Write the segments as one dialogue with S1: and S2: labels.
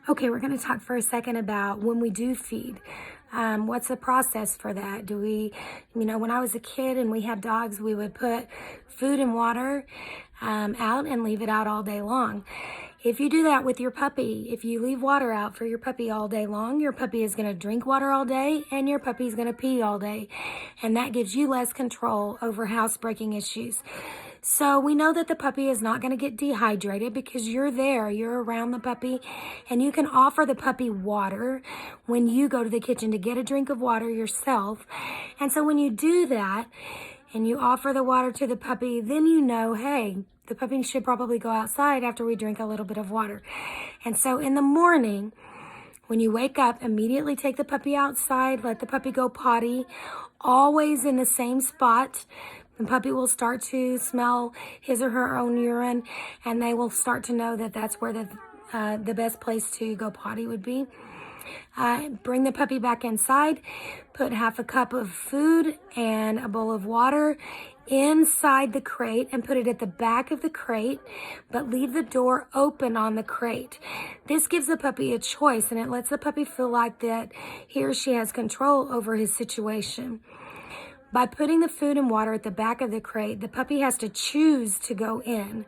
S1: Okay, we're going to talk for a second about when we do feed. What's the process for that? When I was a kid and we had dogs, we would put food and water out and leave it out all day long. If you do that with your puppy, if you leave water out for your puppy all day long, your puppy is going to drink water all day and your puppy is going to pee all day. And that gives you less control over housebreaking issues. So we know that the puppy is not going to get dehydrated because you're there, you're around the puppy, and you can offer the puppy water when you go to the kitchen to get a drink of water yourself. And so when you do that and you offer the water to the puppy, then you know, hey, the puppy should probably go outside after we drink a little bit of water. And so in the morning, when you wake up, immediately take the puppy outside, let the puppy go potty, always in the same spot. The puppy will start to smell his or her own urine, and they will start to know that that's where the best place to go potty would be. Bring the puppy back inside, put half a cup of food and a bowl of water inside the crate and put it at the back of the crate, but leave the door open on the crate. This gives the puppy a choice, and it lets the puppy feel like that he or she has control over his situation. By putting the food and water at the back of the crate, the puppy has to choose to go in.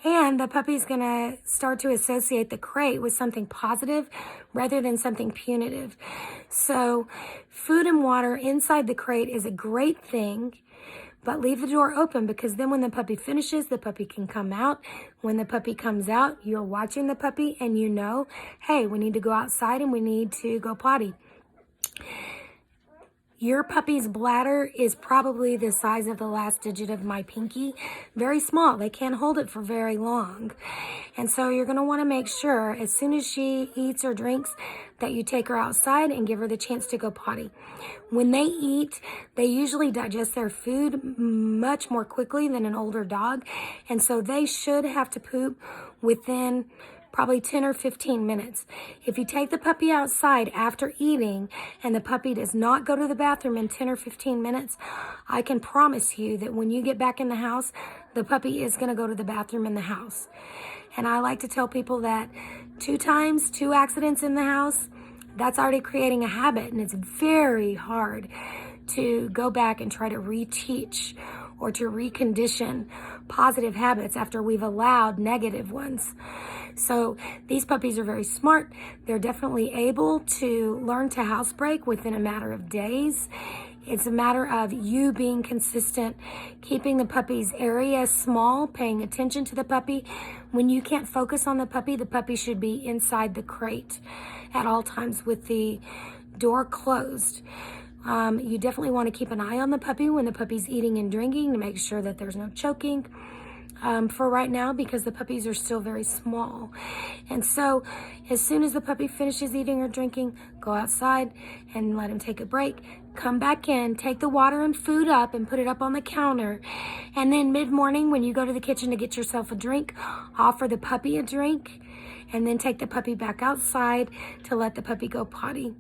S1: And the puppy's going to start to associate the crate with something positive rather than something punitive. So food and water inside the crate is a great thing, but leave the door open because then when the puppy finishes, the puppy can come out. When the puppy comes out, you're watching the puppy and you know, hey, we need to go outside and we need to go potty. Your puppy's bladder is probably the size of the last digit of my pinky. Very small. They can't hold it for very long. And so you're going to want to make sure as soon as she eats or drinks that you take her outside and give her the chance to go potty. When they eat, they usually digest their food much more quickly than an older dog. And so they should have to poop within probably 10 or 15 minutes. If you take the puppy outside after eating and the puppy does not go to the bathroom in 10 or 15 minutes, I can promise you that when you get back in the house, the puppy is going to go to the bathroom in the house. And I like to tell people that 2 accidents in the house, that's already creating a habit, and it's very hard to go back and try to reteach or to recondition positive habits after we've allowed negative ones. So these puppies are very smart. They're definitely able to learn to housebreak within a matter of days. It's a matter of you being consistent, keeping the puppy's area small, paying attention to the puppy. When you can't focus on the puppy should be inside the crate at all times with the door closed. You definitely want to keep an eye on the puppy when the puppy's eating and drinking to make sure that there's no choking for right now because the puppies are still very small. And so as soon as the puppy finishes eating or drinking, go outside and let him take a break. Come back in, take the water and food up and put it up on the counter. And then mid-morning when you go to the kitchen to get yourself a drink, offer the puppy a drink and then take the puppy back outside to let the puppy go potty.